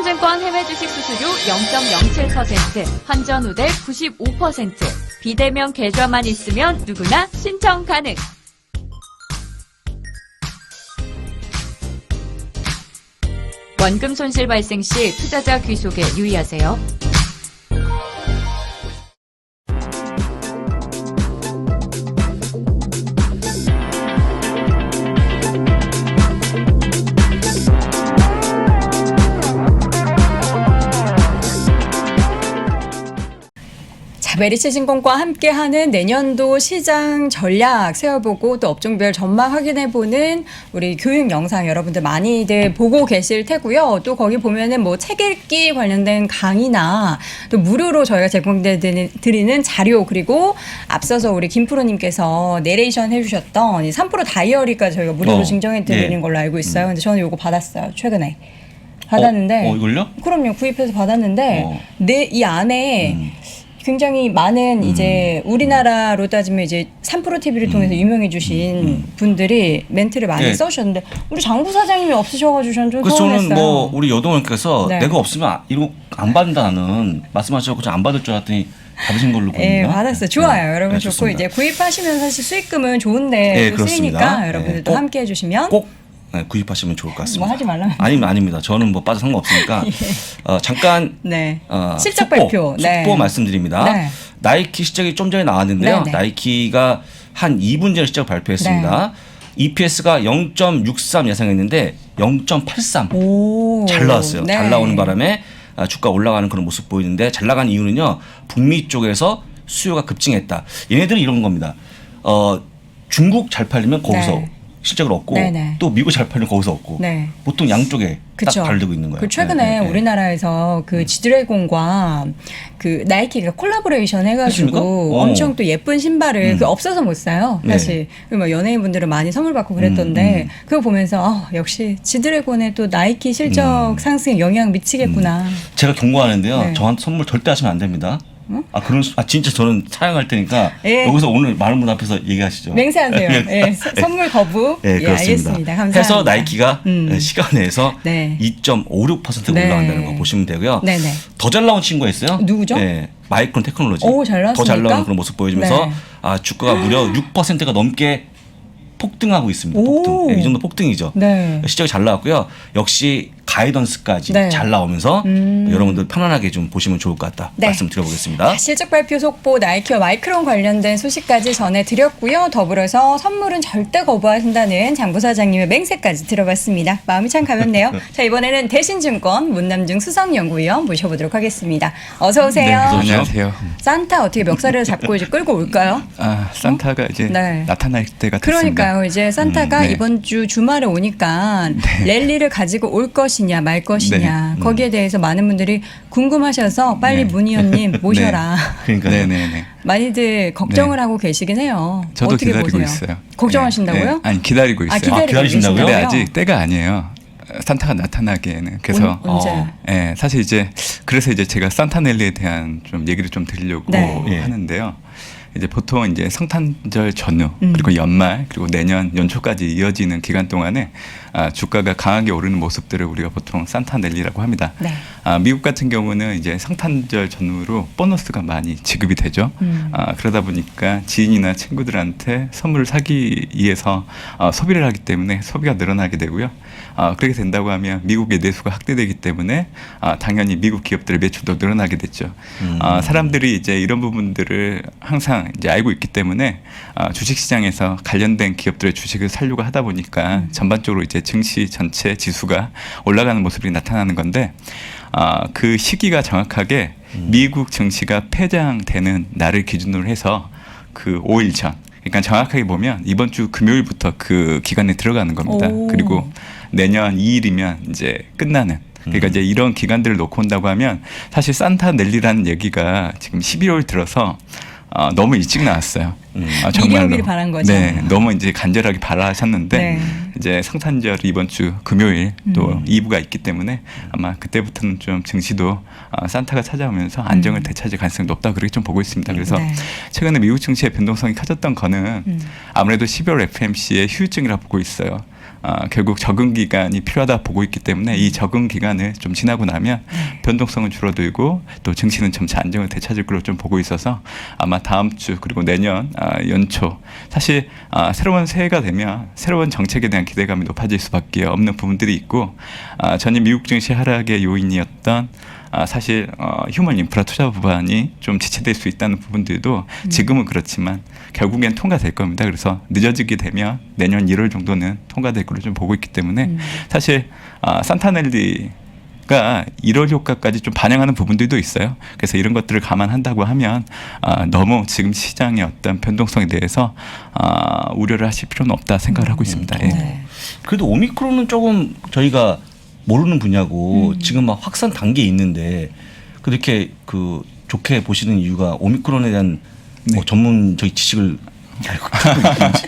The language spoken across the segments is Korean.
대신증권 해외 주식 수수료 0.07%, 환전 후대 95%, 비대면 계좌만 있으면 누구나 신청 가능. 원금 손실 발생 시 투자자 귀속에 유의하세요. 메리츠증권과 함께하는 내년도 시장 전략 세워보고 또 업종별 전망 확인해보는 우리 교육 영상 여러분들 많이들 보고 계실 테고요. 또 거기 보면은 뭐 책 읽기 관련된 강의나 또 무료로 저희가 제공드리는 자료 그리고 앞서서 우리 김프로님께서 내레이션 해주셨던 이 3% 다이어리까지 저희가 무료로 증정해드리는 예. 걸로 알고 있어요. 근데 저는 이거 받았어요. 최근에. 받았는데. 이걸요? 그럼요. 구입해서 받았는데 이 안에 굉장히 많은 이제 우리나라로 따지면 이제 3프로 TV를 통해서 유명해 주신 분들이 멘트를 많이 예. 써주셨는데 우리 장부 사장님이 없으셔가지고 저는 좀 그래서 서운했어요. 저는 뭐 우리 여동원께서 네. 내가 없으면 이거 안 받는다 나는 말씀하셔서 안 받을 줄 알았더니 받으신 걸로 보입니다. 예, 받았어요. 좋아요. 여러분 네, 좋고 좋습니다. 이제 구입하시면 사실 수익금은 좋은데 네, 또 그렇습니다. 쓰이니까 여러분들도 꼭, 함께 해주시면 꼭 구입하시면 좋을 것 같습니다. 뭐 하지 말라면. 아닙니다. 저는 뭐 빠져 상관없으니까 잠깐 네. 실적 속보, 발표. 네. 속보 말씀드립니다. 네. 나이키 실적이 좀 전에 나왔는데요. 네, 네. 나이키가 한 2분 전에 실적 발표했습니다. EPS가 0.63 예상했는데 0.83. 오. 잘 나왔어요. 네. 잘 나오는 바람에 주가 올라가는 그런 모습 보이는데 잘 나간 이유는요. 북미 쪽에서 수요가 급증했다. 얘네들은 이런 겁니다. 중국 잘 팔리면 거기서 네. 실적을 얻고 네네. 또 미국 잘 팔리면 거기서 얻고 네. 보통 양쪽에 그쵸. 딱 달리고 있는 거예요. 그 최근에 우리나라에서 그 지드래곤과 그 나이키가 콜라보레이션 해가지고 그렇습니까? 엄청 또 예쁜 신발을 그 없어서 못 사요 사실. 뭐 연예인분들은 많이 선물 받고 그랬던데 그거 보면서 역시 지드래곤의 또 나이키 실적 상승에 영향 미치겠구나. 제가 경고하는데요. 네. 저한테 선물 절대 하시면 안 됩니다. 진짜 저는 사양할 테니까 예. 여기서 오늘 많은 분 앞에서 얘기하시죠. 맹세하세요. 예, 선물 거부. 네, 예, 그렇습니다. 알겠습니다. 감사합니다. 해서 나이키가 시간 내에서 네. 2.56%가 네. 올라간다는 거 보시면 되고요. 네네. 더 잘 나온 친구가 있어요. 누구죠? 네, 마이크론 테크놀로지. 오, 잘 더 잘 나왔습니까? 나오는 그런 모습 보여주면서 네. 주가가 무려 6%가 넘게 폭등하고 있습니다. 오. 폭등. 네, 이 정도 폭등이죠. 네. 실적이 잘 나왔고요. 역시 가이던스까지 네. 잘 나오면서 여러분들 편안하게 좀 보시면 좋을 것 같다. 네. 말씀드려보겠습니다. 실적 발표 속보 나이키와 마이크론 관련된 소식까지 전해드렸고요. 더불어서 선물은 절대 거부하신다는 장부 사장님의 맹세까지 들어봤습니다. 마음이 참 가볍네요. 자, 이번에는 대신증권 문남중 수석연구위원 모셔보도록 하겠습니다. 어서 오세요. 네, 어서 오세요. 안녕하세요. 산타 어떻게 멱살을 잡고 이제 끌고 올까요? 산타가 이제 네. 나타날 때가 됐습니다. 그러니까요. 이제 산타가 네. 이번 주 주말에 오니까 랠리를 가지고 올 것이냐 말 것이냐 거기에 대해서 많은 분들이 궁금하셔서 빨리 문 의원님 모셔라. 그러니까 네네네. 많이들 걱정을 하고 계시긴 해요. 저도 어떻게 기다리고 보세요? 있어요. 걱정하신다고요? 네, 네. 아니 기다리고 있어요. 기다리신다고요? 근데 계시는군요. 아직 때가 아니에요. 산타가 나타나기에는 그래서 언제? 네, 사실 이제 그래서 이제 제가 산타넬리에 대한 좀 얘기를 좀 드리려고 네. 예. 하는데요. 이제 보통 이제 성탄절 전후 그리고 연말 그리고 내년 연초까지 이어지는 기간 동안에 주가가 강하게 오르는 모습들을 우리가 보통 산타넬리라고 합니다. 네. 미국 같은 경우는 이제 성탄절 전후로 보너스가 많이 지급이 되죠. 그러다 보니까 지인이나 친구들한테 선물을 사기 위해서 소비를 하기 때문에 소비가 늘어나게 되고요. 그렇게 된다고 하면 미국의 내수가 확대되기 때문에 당연히 미국 기업들의 매출도 늘어나게 됐죠. 사람들이 이제 이런 부분들을 항상 이제 알고 있기 때문에 주식시장에서 관련된 기업들의 주식을 살려고 하다 보니까 전반적으로 이제 증시 전체 지수가 올라가는 모습이 나타나는 건데 그 시기가 정확하게 미국 증시가 폐장되는 날을 기준으로 해서 그 5일 전. 그러니까 정확하게 보면 이번 주 금요일부터 그 기간에 들어가는 겁니다. 오. 그리고 내년 2일이면 이제 끝나는. 그러니까 이제 이런 기간들을 놓고 온다고 하면 사실 산타넬리라는 얘기가 지금 12월 들어서 너무 일찍 나왔어요. 정말로. 미리 오기를 바란 거죠. 네, 너무 이제 간절하게 바라셨는데 네. 이제 성탄절 이번 주 금요일 또 2부가 있기 때문에 아마 그때부터는 좀 증시도 산타가 찾아오면서 안정을 되찾을 가능성이 높다 그렇게 좀 보고 있습니다. 그래서 네. 최근에 미국 증시의 변동성이 커졌던 거는 아무래도 12월 FMC의 휴유증이라고 보고 있어요. 결국 적응 기간이 필요하다 보고 있기 때문에 이 적응 기간을 좀 지나고 나면 변동성은 줄어들고 또 증시는 점차 안정을 되찾을 걸로 좀 보고 있어서 아마 다음 주 그리고 내년 연초 사실 새로운 새해가 되면 새로운 정책에 대한 기대감이 높아질 수밖에 없는 부분들이 있고 전일 미국 증시 하락의 요인이었던 사실 휴먼 인프라 투자 법안이 좀 지체될 수 있다는 부분들도 지금은 그렇지만 결국엔 통과될 겁니다. 그래서 늦어지게 되면 내년 1월 정도는 통과될 걸로 좀 보고 있기 때문에 사실 산타넬리가 1월 효과까지 좀 반영하는 부분들도 있어요. 그래서 이런 것들을 감안한다고 하면 너무 지금 시장의 어떤 변동성에 대해서 우려를 하실 필요는 없다 생각을 하고 있습니다. 예. 네. 그래도 오미크론은 조금 저희가 모르는 분야고 지금 막 확산 단계에 있는데 그렇게 그 좋게 보시는 이유가 오미크론에 대한 뭐 전문적인 지식을 알고 있는지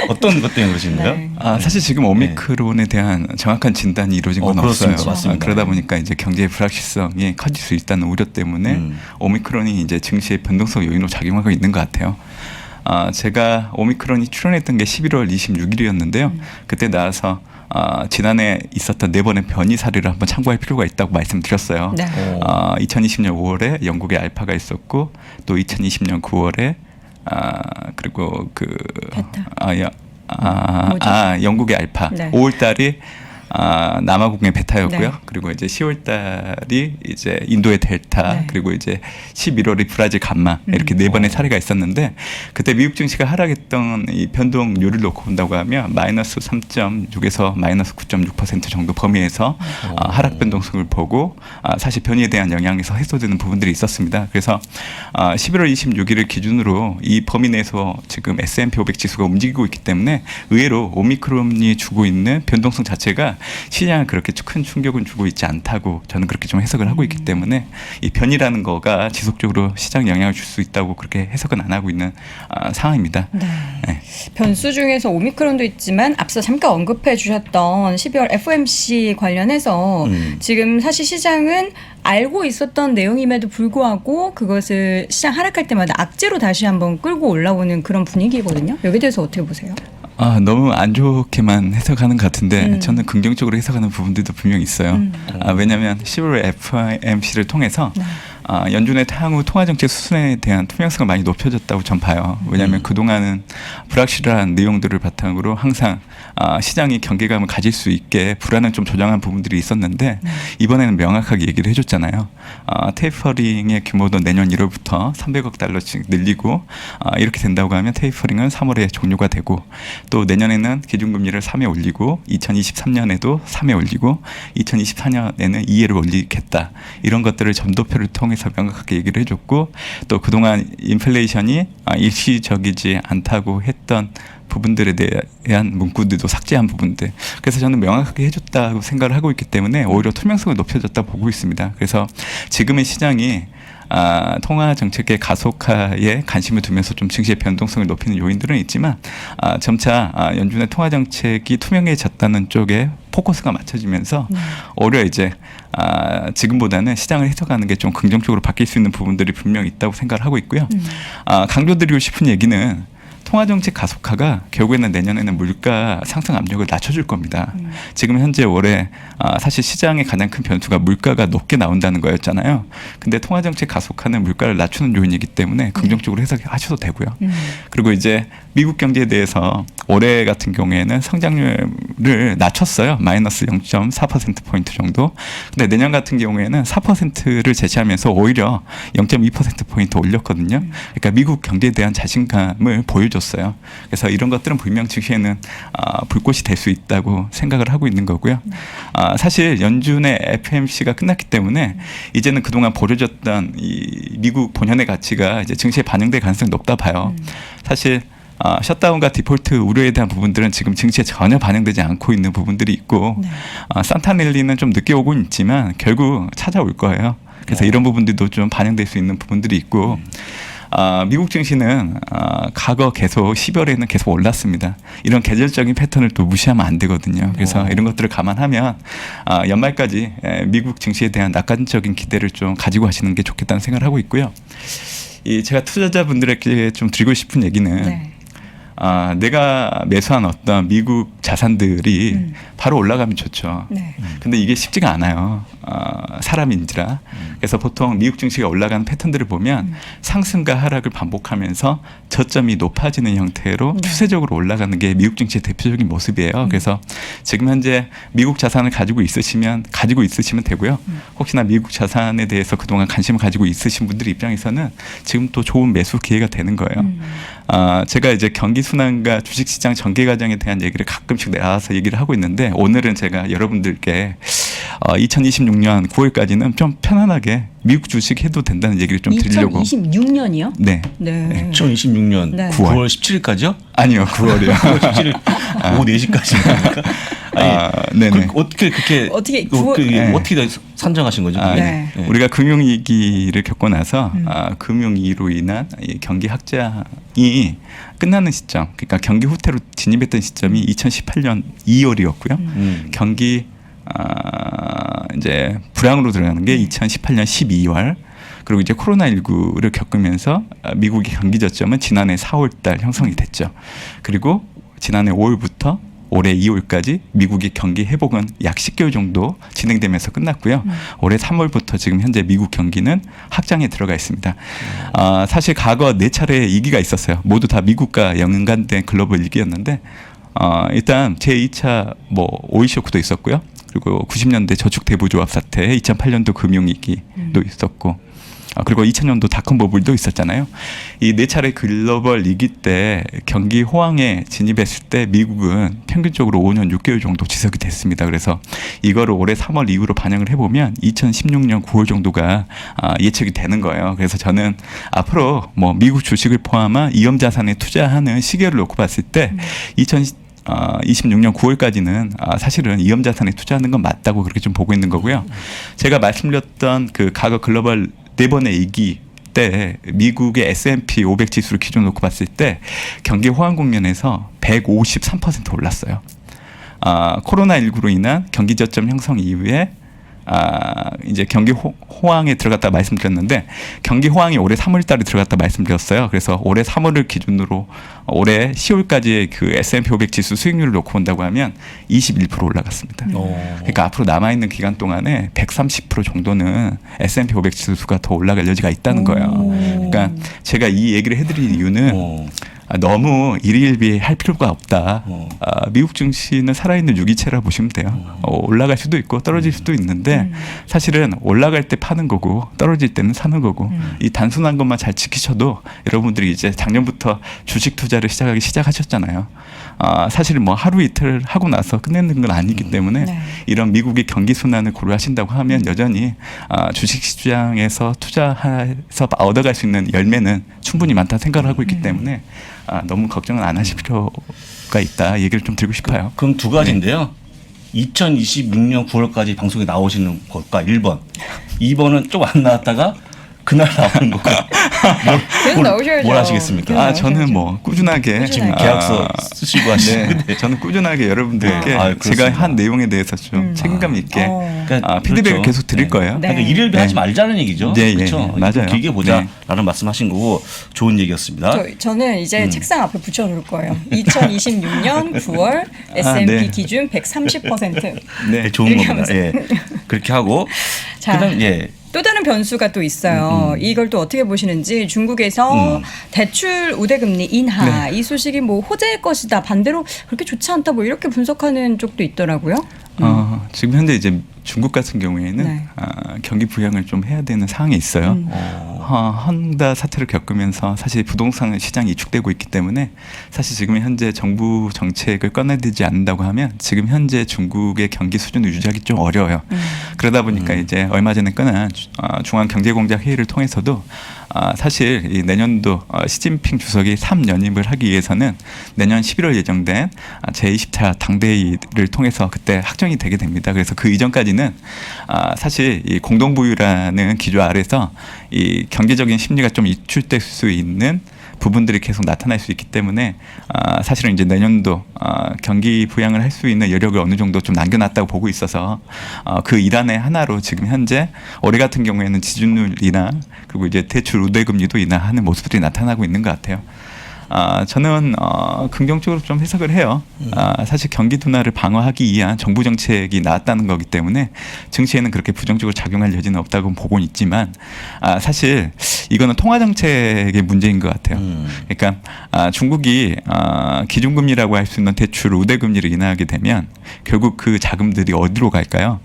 어떤 것 때문에 그러시는가요? 네. 사실 지금 오미크론에 대한 정확한 진단이 이루어진 건 그렇습니다. 없어요. 맞습니다. 그러다 보니까 이제 경제의 불확실성이 커질 수 있다는 우려 때문에 오미크론이 이제 증시의 변동성 요인으로 작용하고 있는 것 같아요. 제가 오미크론이 출현했던 게 11월 26일이었는데요. 그때 나와서 지난해 있었던 4번의 변이 사례를 한번 참고할 필요가 있다고 말씀드렸어요. 네. 2020년 5월에 영국의 알파가 있었고 또 2020년 9월에 그리고 베타. 뭐죠? 영국의 알파. 네. 5월달이 남아공의 베타였고요. 네. 그리고 이제 10월달이 이제 인도의 델타, 네. 그리고 이제 11월이 브라질 감마 이렇게 4번의 사례가 있었는데 그때 미국 증시가 하락했던 이 변동률을 놓고 본다고 하면 마이너스 3.6에서 마이너스 9.6% 정도 범위에서 하락 변동성을 보고 사실 변이에 대한 영향에서 해소되는 부분들이 있었습니다. 그래서 11월 26일을 기준으로 이 범위 내에서 지금 S&P 500 지수가 움직이고 있기 때문에 의외로 오미크론이 주고 있는 변동성 자체가 시장에 그렇게 큰 충격은 주고 있지 않다고 저는 그렇게 좀 해석을 하고 있기 때문에 이 변이라는 거가 지속적으로 시장에 영향을 줄 수 있다고 그렇게 해석은 안 하고 있는 상황입니다. 네. 네. 변수 중에서 오미크론도 있지만 앞서 잠깐 언급해 주셨던 12월 FOMC 관련해서 지금 사실 시장은 알고 있었던 내용임에도 불구하고 그것을 시장 하락할 때마다 악재로 다시 한번 끌고 올라오는 그런 분위기거든요. 여기에 대해서 어떻게 보세요? 너무 안 좋게만 해석하는 것 같은데 저는 긍정적으로 해석하는 부분들도 분명히 있어요. 왜냐하면 11월 FOMC를 통해서 연준의 향후 통화정책 수순에 대한 투명성을 많이 높여졌다고 전 봐요. 왜냐하면 그동안은 불확실한 내용들을 바탕으로 항상 시장이 경계감을 가질 수 있게 불안을 좀 조정한 부분들이 있었는데 이번에는 명확하게 얘기를 해줬잖아요. 테이퍼링의 규모도 내년 1월부터 300억 달러씩 늘리고 이렇게 된다고 하면 테이퍼링은 3월에 종료가 되고 또 내년에는 기준금리를 3에 올리고 2023년에도 3에 올리고 2024년에는 2회를 올리겠다. 이런 것들을 점도표를 통해서 명확하게 얘기를 해줬고 또 그동안 인플레이션이 일시적이지 않다고 했던 부분들에 대한 문구들도 삭제한 부분들. 그래서 저는 명확하게 해줬다고 생각을 하고 있기 때문에 오히려 투명성을 높여줬다 보고 있습니다. 그래서 지금의 시장이 통화 정책의 가속화에 관심을 두면서 좀 증시의 변동성을 높이는 요인들은 있지만 점차 연준의 통화 정책이 투명해졌다는 쪽에 포커스가 맞춰지면서 오히려 이제 지금보다는 시장을 해석하는 게 좀 긍정적으로 바뀔 수 있는 부분들이 분명히 있다고 생각을 하고 있고요. 강조드리고 싶은 얘기는 통화정책 가속화가 결국에는 내년에는 물가 상승 압력을 낮춰줄 겁니다. 지금 현재 올해 사실 시장의 가장 큰 변수가 물가가 높게 나온다는 거였잖아요. 근데 통화정책 가속화는 물가를 낮추는 요인이기 때문에 긍정적으로 해석하셔도 되고요. 그리고 이제 미국 경제에 대해서 올해 같은 경우에는 성장률을 낮췄어요. 마이너스 0.4%포인트 정도. 근데 내년 같은 경우에는 4%를 제시하면서 오히려 0.2%포인트 올렸거든요. 그러니까 미국 경제에 대한 자신감을 보여줬어요. 그래서 이런 것들은 분명 증시에는 불꽃이 될 수 있다고 생각을 하고 있는 거고요. 사실 연준의 FOMC가 끝났기 때문에 이제는 그동안 버려졌던 이 미국 본연의 가치가 이제 증시에 반영될 가능성이 높다 봐요. 사실 셧다운과 디폴트 우려에 대한 부분들은 지금 증시에 전혀 반영되지 않고 있는 부분들이 있고 산타넬리는 좀 늦게 오고 있지만 결국 찾아올 거예요. 그래서 이런 부분들도 좀 반영될 수 있는 부분들이 있고 미국 증시는 과거 계속 10월에는 계속 올랐습니다. 이런 계절적인 패턴을 또 무시하면 안 되거든요. 그래서 이런 것들을 감안하면 연말까지 미국 증시에 대한 낙관적인 기대를 좀 가지고 하시는 게 좋겠다는 생각을 하고 있고요. 제가 투자자분들에게 좀 드리고 싶은 얘기는 내가 매수한 어떤 미국 자산들이 바로 올라가면 좋죠. 네. 근데 이게 쉽지가 않아요. 사람인지라. 그래서 보통 미국 증시가 올라가는 패턴들을 보면 상승과 하락을 반복하면서 저점이 높아지는 형태로 추세적으로 올라가는 게 미국 증시의 대표적인 모습이에요. 그래서 지금 현재 미국 자산을 가지고 있으시면 되고요. 혹시나 미국 자산에 대해서 그동안 관심을 가지고 있으신 분들 입장에서는 지금 또 좋은 매수 기회가 되는 거예요. 제가 이제 경기 순환과 주식시장 전개 과정에 대한 얘기를 가끔씩 나와서 얘기를 하고 있는데 오늘은 제가 여러분들께 2026년 9월까지는 좀 편안하게 미국 주식 해도 된다는 얘기를 좀 드리려고. 2026년이요? 네. 네. 2026년 네. 9월 17일까지요? 아니요, 9월이요. 9월 17일 오후 4시까지입니까? 네네. 어떻게 그렇게 어떻게 네. 어떻게 산정하신 거죠? 그게? 네. 우리가 금융위기를 겪고 나서 금융위기로 인한 이 경기 확장이 끝나는 시점, 그러니까 경기 후퇴로 진입했던 시점이 2018년 2월이었고요. 경기 이제 불황으로 들어가는 게 2018년 12월. 그리고 이제 코로나19를 겪으면서 미국의 경기 저점은 지난해 4월달 형성이 됐죠. 그리고 지난해 5월부터 올해 2월까지 미국의 경기 회복은 약 10개월 정도 진행되면서 끝났고요. 올해 3월부터 지금 현재 미국 경기는 확장에 들어가 있습니다. 사실 과거 4차례 위기가 있었어요. 모두 다 미국과 연관된 글로벌 위기였는데 일단 제2차 오일 쇼크도 있었고요. 그리고 90년대 저축대부조합 사태, 2008년도 금융위기도 있었고, 그리고 2000년도 닷컴 버블도 있었잖아요. 이 4차례 글로벌 위기 때 경기 호황에 진입했을 때 미국은 평균적으로 5년 6개월 정도 지속이 됐습니다. 그래서 이거를 올해 3월 이후로 반영을 해보면 2016년 9월 정도가 예측이 되는 거예요. 그래서 저는 앞으로 미국 주식을 포함한 위험자산에 투자하는 시계를 놓고 봤을 때 2026년 9월까지는 사실은 위험자산에 투자하는 건 맞다고 그렇게 좀 보고 있는 거고요. 제가 말씀드렸던 그 과거 글로벌 4번의 위기 때 미국의 S&P 500 지수를 기준으로 놓고 봤을 때 경기 호황 국면에서 153% 올랐어요. 코로나19로 인한 경기 저점 형성 이후에 이제 경기 호황에 들어갔다 말씀드렸는데 경기 호황이 올해 3월달에 들어갔다 말씀드렸어요. 그래서 올해 3월을 기준으로 올해 10월까지의 그 S&P 500 지수 수익률을 놓고 본다고 하면 21% 올라갔습니다. 그러니까 앞으로 남아있는 기간 동안에 130% 정도는 S&P 500 지수가 더 올라갈 여지가 있다는 거예요. 그러니까 제가 이 얘기를 해드릴 이유는 너무 일희일비할 필요가 없다. 미국 증시는 살아있는 유기체라 보시면 돼요. 올라갈 수도 있고 떨어질 수도 있는데 사실은 올라갈 때 파는 거고 떨어질 때는 사는 거고 이 단순한 것만 잘 지키셔도 여러분들이 이제 작년부터 주식 투자를 시작하셨잖아요. 사실 하루 이틀 하고 나서 끝내는 건 아니기 때문에 이런 미국의 경기 순환을 고려하신다고 하면 여전히 주식 시장에서 투자해서 얻어갈 수 있는 열매는 충분히 많다 생각을 하고 있기 때문에 너무 걱정은 안 하실 필요가 있다 얘기를 좀 드리고 싶어요. 그럼 두 가지인데요. 2026년 9월까지 방송에 나오시는 것과 1번. 2번은 좀 안 나왔다가 그날 나오는 것과 계속 나오셔야죠. 뭘 하시겠습니까? 저는 꾸준하게 지금 계약서 쓰시고 하시는데 네, 저는 꾸준하게 여러분들께 제가 그렇습니다. 한 내용에 대해서 좀 책임감 있게 그러니까 피드백을 그렇죠. 계속 드릴 거예요. 네. 그러니까 일일비 하지 말자는 얘기죠. 네, 그렇죠. 맞아요. 길게 보자라는 말씀하신 거고 좋은 얘기였습니다. 저는 이제 책상 앞에 붙여놓을 거예요. 2026년 9월 S&P 네. 기준 130%. 네, 좋은 이렇게 겁니다. 예. 그렇게 하고 자. 그다음 또 다른 변수가 또 있어요. 이걸 또 어떻게 보시는지 중국에서 대출 우대금리 인하 이 소식이 호재일 것이다. 반대로 그렇게 좋지 않다. 이렇게 분석하는 쪽도 있더라고요. 지금 현재 이제 중국 같은 경우에는 네. 경기 부양을 좀 해야 되는 상황이 있어요. 헝다 사태를 겪으면서 사실 부동산 시장이 위축되고 있기 때문에 사실 지금 현재 정부 정책을 꺼내들지 않는다고 하면 지금 현재 중국의 경기 수준을 유지하기 좀 어려워요. 그러다 보니까 이제 얼마 전에 끝난 중앙경제공작 회의를 통해서도 사실 이 내년도 시진핑 주석이 3연임을 하기 위해서는 내년 11월 예정된 제20차 당대회의를 통해서 그때 확정이 되게 됩니다. 그래서 그 이전까지는 사실 이 공동부유라는 기조 아래서 이 경제적인 심리가 좀 위축될 수 있는 부분들이 계속 나타날 수 있기 때문에 사실은 이제 내년도 경기 부양을 할 수 있는 여력을 어느 정도 좀 남겨놨다고 보고 있어서 그 일환의 하나로 지금 현재 올해 같은 경우에는 지준율이나 그리고 이제 대출 우대금리도 인하하는 모습들이 나타나고 있는 것 같아요. 저는 긍정적으로 좀 해석을 해요. 사실 경기 둔화를 방어하기 위한 정부 정책이 나왔다는 거기 때문에 증시에는 그렇게 부정적으로 작용할 여지는 없다고 보고 있지만 사실 이거는 통화 정책의 문제인 것 같아요. 그러니까 중국이 기준금리라고 할 수 있는 대출 우대금리를 인하하게 되면 결국 그 자금들이 어디로 갈까요?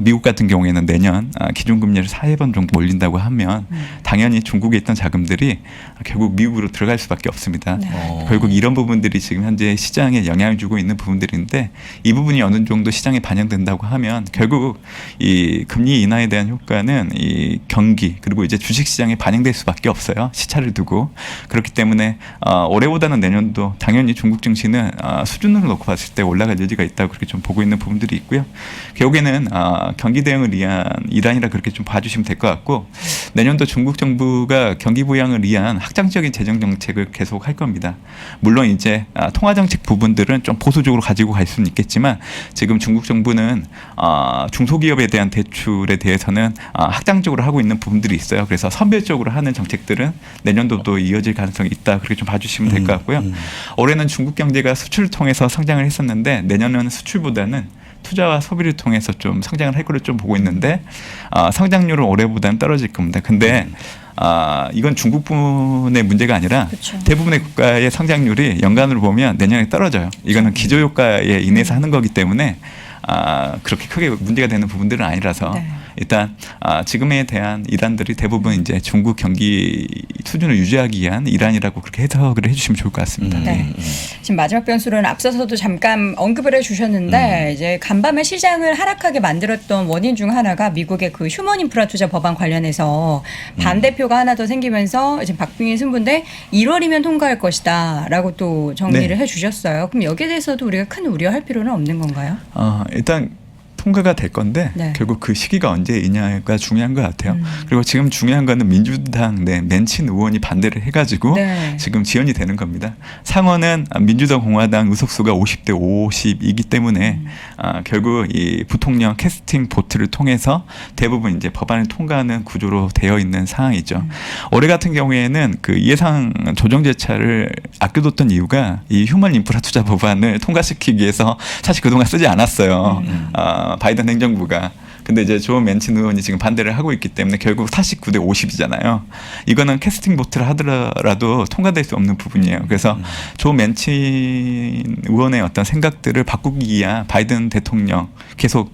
미국 같은 경우에는 내년 기준금리를 4번 정도 올린다고 하면 당연히 중국에 있던 자금들이 결국 미국으로 들어갈 수밖에 없습니다. 결국 이런 부분들이 지금 현재 시장에 영향을 주고 있는 부분들인데 이 부분이 어느 정도 시장에 반영된다고 하면 결국 이 금리 인하에 대한 효과는 이 경기 그리고 이제 주식시장에 반영될 수밖에 없어요. 시차를 두고. 그렇기 때문에 올해보다는 내년도 당연히 중국 증시는 수준으로 놓고 봤을 때 올라갈 여지가 있다고 그렇게 좀 보고 있는 부분들이 있고요. 결국에는 경기 대응을 위한 일환이라 그렇게 좀 봐주시면 될 것 같고 내년도 중국 정부가 경기 부양을 위한 확장적인 재정 정책을 계속 할 겁니다. 물론 이제 통화 정책 부분들은 좀 보수적으로 가지고 갈 수는 있겠지만 지금 중국 정부는 중소기업에 대한 대출에 대해서는 확장적으로 하고 있는 부분들이 있어요. 그래서 선별적으로 하는 정책들은 내년도도 이어질 가능성이 있다 그렇게 좀 봐주시면 될 것 같고요. 올해는 중국 경제가 수출을 통해서 성장을 했었는데 내년은 수출보다는 투자와 소비를 통해서 좀 성장을 할 거를 좀 보고 있는데 성장률은 올해보다는 떨어질 겁니다. 근데 이건 중국분의 문제가 아니라 그쵸. 대부분의 국가의 성장률이 연간으로 보면 내년에 떨어져요. 이거는 기저효과에 인해서 하는 거기 때문에 그렇게 크게 문제가 되는 부분들은 아니라서 네. 일단 지금에 대한 일환들이 대부분 이제 중국 경기 수준을 유지하기 위한 일환이라고 그렇게 해석을 해주시면 좋을 것 같습니다. 네. 지금 마지막 변수로는 앞서서도 잠깐 언급을 해주셨는데 이제 간밤에 시장을 하락하게 만들었던 원인 중 하나가 미국의 그 휴먼 인프라 투자 법안 관련해서 반대표가 하나 더 생기면서 지금 박빙의 승부인데 1월이면 통과할 것이다라고 또 정리를 네. 해주셨어요. 그럼 여기에 대해서도 우리가 큰 우려할 필요는 없는 건가요? 일단 통과가 될 건데 네. 결국 그 시기가 언제이냐가 중요한 것 같아요. 그리고 지금 중요한 거는 민주당 내 맨친 의원이 반대를 해가지고 네. 지금 지연이 되는 겁니다. 상원은 민주당 공화당 의석수가 50대 50이기 때문에 결국 이 부통령 캐스팅 보트를 통해서 대부분 이제 법안을 통과하는 구조로 되어 있는 상황이죠. 올해 같은 경우에는 그 예상 조정 절차를 아껴뒀던 이유가 이 휴먼 인프라 투자 법안을 통과시키기 위해서 사실 그동안 쓰지 않았어요. 바이든 행정부가. 근데 이제 조 맨친 의원이 지금 반대를 하고 있기 때문에 결국 49대 50이잖아요. 이거는 캐스팅 보트를 하더라도 통과될 수 없는 부분이에요. 그래서 조 맨친 의원의 어떤 생각들을 바꾸기 위한 바이든 대통령 계속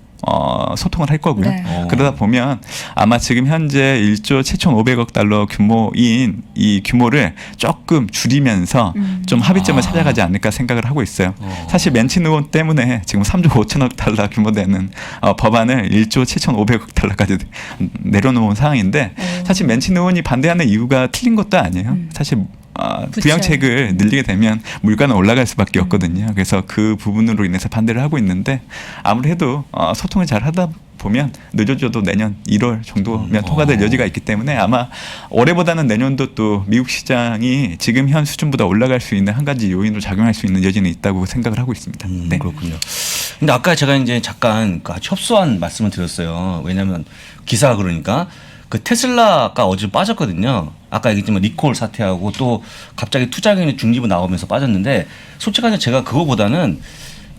소통을 할 거고요. 네. 그러다 보면 아마 지금 현재 1조 7,500억 달러 규모인 이 규모를 조금 줄이면서 좀 합의점을 찾아가지 않을까 생각을 하고 있어요. 사실 맨친 의원 때문에 지금 3조 5천억 달러 규모 되는 법안을 1조 7,500억 달러까지 내려놓은 상황인데 사실 맨친 의원이 반대하는 이유가 틀린 것도 아니에요. 사실 부양책을 늘리게 되면 물가는 올라갈 수밖에 없거든요. 그래서 그 부분으로 인해서 반대를 하고 있는데 아무래도 소통을 잘 하다 보면 늦어져도 내년 1월 정도면 통과될 여지가 있기 때문에 아마 올해보다는 내년도 또 미국 시장이 지금 현 수준보다 올라갈 수 있는 한 가지 요인으로 작용할 수 있는 여지는 있다고 생각을 하고 있습니다. 네. 그렇군요. 근데 아까 제가 이제 잠깐 그 협소한 말씀을 드렸어요. 왜냐하면 기사가 그러니까 그 테슬라가 어제 빠졌거든요. 아까 얘기했지만 리콜 사태하고 또 갑자기 투자금리 중지부 나오면서 빠졌는데 솔직하게 제가 그거보다는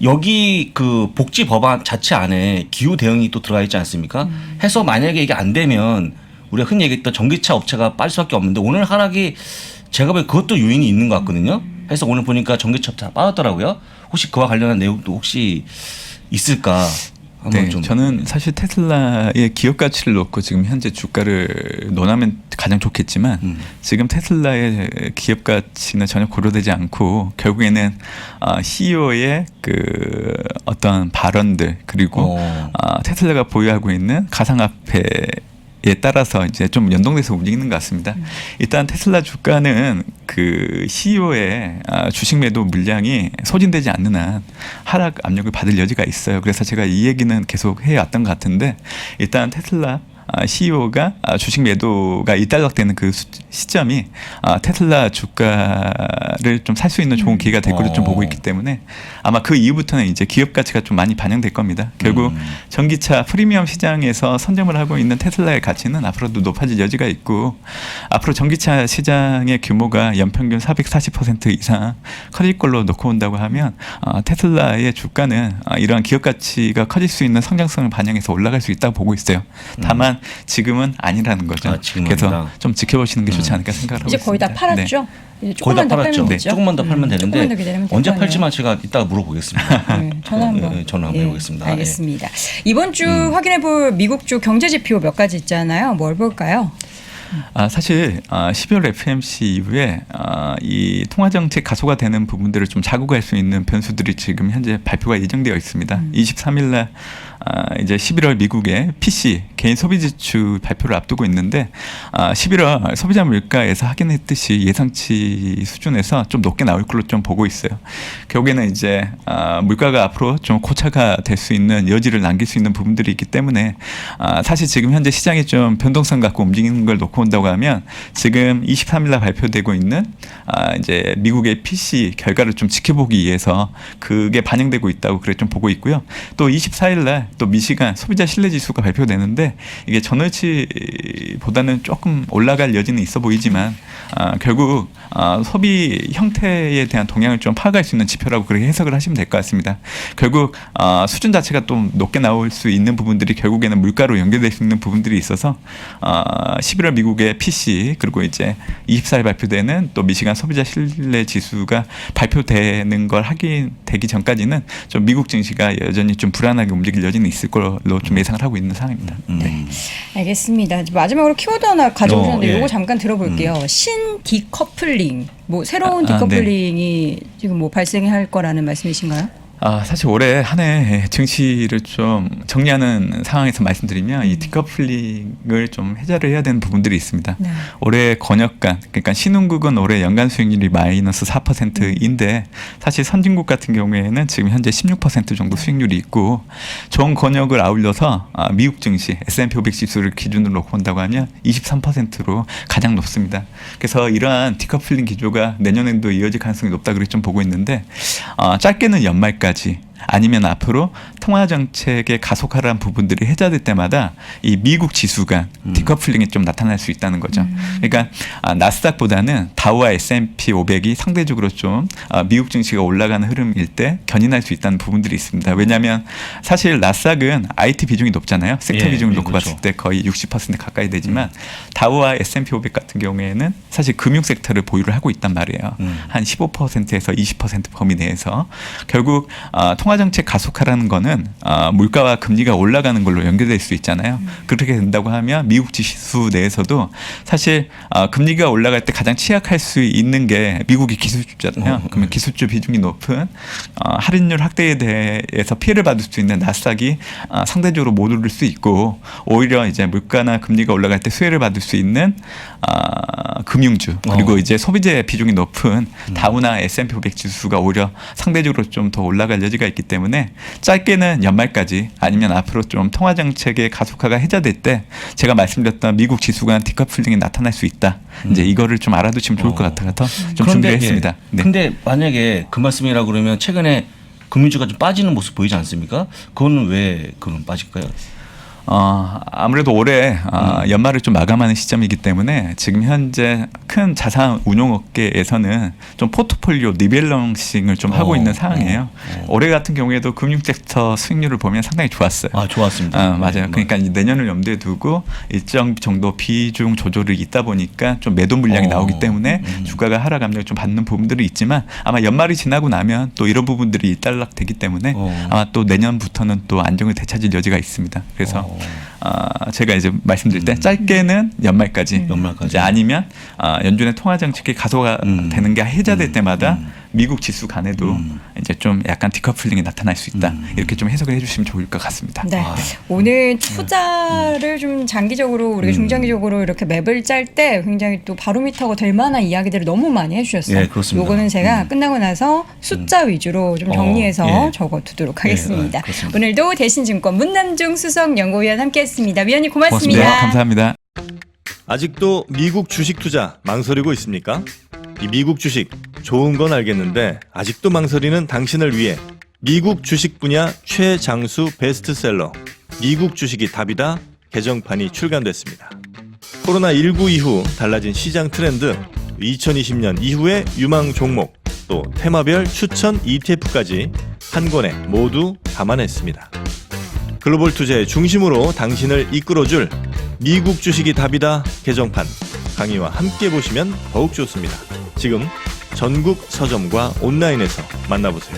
여기 그 복지 법안 자체 안에 기후 대응이 또 들어가 있지 않습니까? 해서 만약에 이게 안 되면 우리가 흔히 얘기했던 전기차 업체가 빠질 수밖에 없는데 오늘 하락이 제가 보기엔 그것도 요인이 있는 것 같거든요. 해서 오늘 보니까 전기차 업체 빠졌더라고요. 혹시 그와 관련한 내용도 혹시 있을까? 네, 저는 사실 테슬라의 기업 가치를 놓고 지금 현재 주가를 논하면 가장 좋겠지만 지금 테슬라의 기업 가치는 전혀 고려되지 않고 결국에는 CEO의 그 어떤 발언들 그리고 테슬라가 보유하고 있는 가상화폐 에 따라서 이제 좀 연동돼서 움직이는 것 같습니다. 일단 테슬라 주가는 그 CEO의 주식 매도 물량이 소진되지 않는 한 하락 압력을 받을 여지가 있어요. 그래서 제가 이 얘기는 계속 해왔던 것 같은데 일단 테슬라 CEO가 주식 매도가 일단락되는 그 시점이 테슬라 주가를 좀 살 수 있는 좋은 기회가 될 걸로 좀 보고 있기 때문에 아마 그 이후부터는 이제 기업 가치가 좀 많이 반영될 겁니다. 결국 전기차 프리미엄 시장에서 선점을 하고 있는 테슬라의 가치는 앞으로도 높아질 여지가 있고 앞으로 전기차 시장의 규모가 연평균 440% 이상 커질 걸로 놓고 온다고 하면 테슬라의 주가는 이러한 기업 가치가 커질 수 있는 성장성을 반영해서 올라갈 수 있다고 보고 있어요. 다만 지금은 아니라는 거죠. 지금은 그래서 아니다. 좀 지켜보시는 게 좋지 않을까 생각을 하고 이제 있습니다. 거의 다 팔았죠? 이제 거의 다 조금만 더 팔았죠. 팔면 네, 되죠? 조금만 더 팔면 되는데 조금만 더 기다리면 될 언제 거 아니에요. 팔지만 제가 이따가 물어보겠습니다. 네, 전화 한번. 네, 전화 한번 해보겠습니다. 알겠습니다. 이번 주 확인해볼 미국 주 경제 지표 몇 가지 있잖아요. 뭘 볼까요? 사실 12월 FMC 이후에 이 통화 정책 가소화되는 부분들을 좀 자극할 수 있는 변수들이 지금 현재 발표가 예정되어 있습니다. 23일 날 이제 11월 미국의 PC 개인 소비 지출 발표를 앞두고 있는데 11월 소비자 물가에서 확인했듯이 예상치 수준에서 좀 높게 나올 걸로 좀 보고 있어요. 결국에는 이제 물가가 앞으로 좀 고차가 될 수 있는 여지를 남길 수 있는 부분들이 있기 때문에 사실 지금 현재 시장이 좀 변동성 갖고 움직이는 걸 놓고 온다고 하면 지금 23일 날 발표되고 있는 이제 미국의 PC 결과를 좀 지켜보기 위해서 그게 반영되고 있다고 그래 좀 보고 있고요. 또 24일 날 또 미시간 소비자 신뢰 지수가 발표되는데 이게 전월치보다는 조금 올라갈 여지는 있어 보이지만 결국 소비 형태에 대한 동향을 좀 파악할 수 있는 지표라고 그렇게 해석을 하시면 될 것 같습니다. 결국 수준 자체가 좀 높게 나올 수 있는 부분들이 결국에는 물가로 연결될 수 있는 부분들이 있어서 11월 미국의 PC 그리고 이제 24일 발표되는 또 미시간 소비자 신뢰 지수가 발표되는 걸 확인되기 전까지는 좀 미국 증시가 여전히 좀 불안하게 움직일 여지는 있을 걸로 좀 예상을 하고 있는 상황입니다. 네. 알겠습니다. 마지막으로 키워드 하나 가져오셨는데 예. 이거 잠깐 들어볼게요. 신디커플링, 뭐 새로운 디커플링이 지금 뭐 발생할 거라는 말씀이신가요? 사실 올해 한 해 증시를 좀 정리하는 상황에서 말씀드리면 이 디커플링을 좀 해결을 해야 되는 부분들이 있습니다. 네. 올해 권역간 그러니까 신흥국은 올해 연간 수익률이 마이너스 4%인데 사실 선진국 같은 경우에는 지금 현재 16% 정도 수익률이 있고 전 권역을 아울러서 미국 증시 S&P 500 지수를 기준으로 놓고 본다고 하면 23%로 가장 높습니다. 그래서 이러한 디커플링 기조가 내년에도 이어질 가능성이 높다 그렇게 좀 보고 있는데 짧게는 연말까지 아니면 앞으로 통화 정책의 가속화라는 부분들이 해제될 때마다 이 미국 지수가 디커플링이 좀 나타날 수 있다는 거죠. 그러니까 나스닥보다는 다우와 S&P 500이 상대적으로 좀 미국 증시가 올라가는 흐름일 때 견인할 수 있다는 부분들이 있습니다. 왜냐하면 사실 나스닥은 IT 비중이 높잖아요. 섹터 비중을 놓고 그렇죠. 봤을 때 거의 60% 가까이 되지만 다우와 S&P 500 같은 경우에는 사실 금융 섹터를 보유를 하고 있단 말이에요. 한 15%에서 20% 범위 내에서 결국 통화 정책 가속화라는 거는 물가와 금리가 올라가는 걸로 연결될 수 있잖아요. 그렇게 된다고 하면 미국 지수 내에서도 사실 금리가 올라갈 때 가장 취약할 수 있는 게 미국이 기술주잖아요. 그러면 기술주 비중이 높은 할인율 확대에 대해서 피해를 받을 수 있는 나스닥이 상대적으로 못 오를 수 있고 오히려 이제 물가나 금리가 올라갈 때 수혜를 받을 수 있는 금융주 그리고 이제 소비재 비중이 높은 다우나 S&P 500 지수가 오히려 상대적으로 좀 더 올라갈 여지가 있기 때문에 짧게는 연말까지 아니면 앞으로 좀 통화 정책의 가속화가 해제될 때 제가 말씀드렸던 미국 지수 간 디커플링이 나타날 수 있다. 이제 이거를 좀 알아두시면 좋을 것 같아서 좀 준비를 했습니다. 네. 근데 만약에 그 말씀이라 그러면 최근에 금융주가 좀 빠지는 모습 보이지 않습니까? 그거는 왜 그런 빠질까요? 아무래도 올해 연말을 좀 마감하는 시점이기 때문에 지금 현재 큰 자산 운용업계에서는 좀 포트폴리오 리밸런싱을 좀 하고 있는 상황이에요. 올해 같은 경우에도 금융섹터 수익률을 보면 상당히 좋았어요. 좋았습니다. 맞아요. 그러니까 이제 내년을 염두에 두고 일정 정도 비중 조절이 있다 보니까 좀 매도 물량이 나오기 때문에 주가가 하락 압력을 좀 받는 부분들이 있지만 아마 연말이 지나고 나면 또 이런 부분들이 일단락되기 때문에 아마 또 내년부터는 또 안정을 되찾을 여지가 있습니다. 그래서 제가 이제 말씀드릴 때 짧게는 연말까지, 이제 아니면 연준의 통화 정책이 가속화되는 게 해제될 때마다 미국 지수 간에도 이제 좀 약간 디커플링이 나타날 수 있다. 이렇게 좀 해석을 해주시면 좋을 것 같습니다. 네. 오늘 투자를 좀 장기적으로 우리가 중장기적으로 이렇게 맵을 짤 때 굉장히 또 바로미터가 될 만한 이야기들을 너무 많이 해주셨어요. 네, 그렇습니다. 요거는 제가 끝나고 나서 숫자 위주로 좀 정리해서 예. 적어두도록 하겠습니다. 그렇습니다. 오늘도 대신증권 문남중 수석 연구위원 함께했습니다. 알겠습니다. 위원님 고맙습니다. 네, 감사합니다. 아직도 미국 주식 투자 망설이고 있습니까? 이 미국 주식 좋은 건 알겠는데 아직도 망설이는 당신을 위해 미국 주식 분야 최장수 베스트셀러 미국 주식이 답이다 개정판이 출간됐습니다. 코로나19 이후 달라진 시장 트렌드, 2020년 이후의 유망 종목, 또 테마별 추천 ETF까지 한 권에 모두 담아냈습니다. 글로벌 투자의 중심으로 당신을 이끌어줄 미국 주식이 답이다 개정판 강의와 함께 보시면 더욱 좋습니다. 지금 전국 서점과 온라인에서 만나보세요.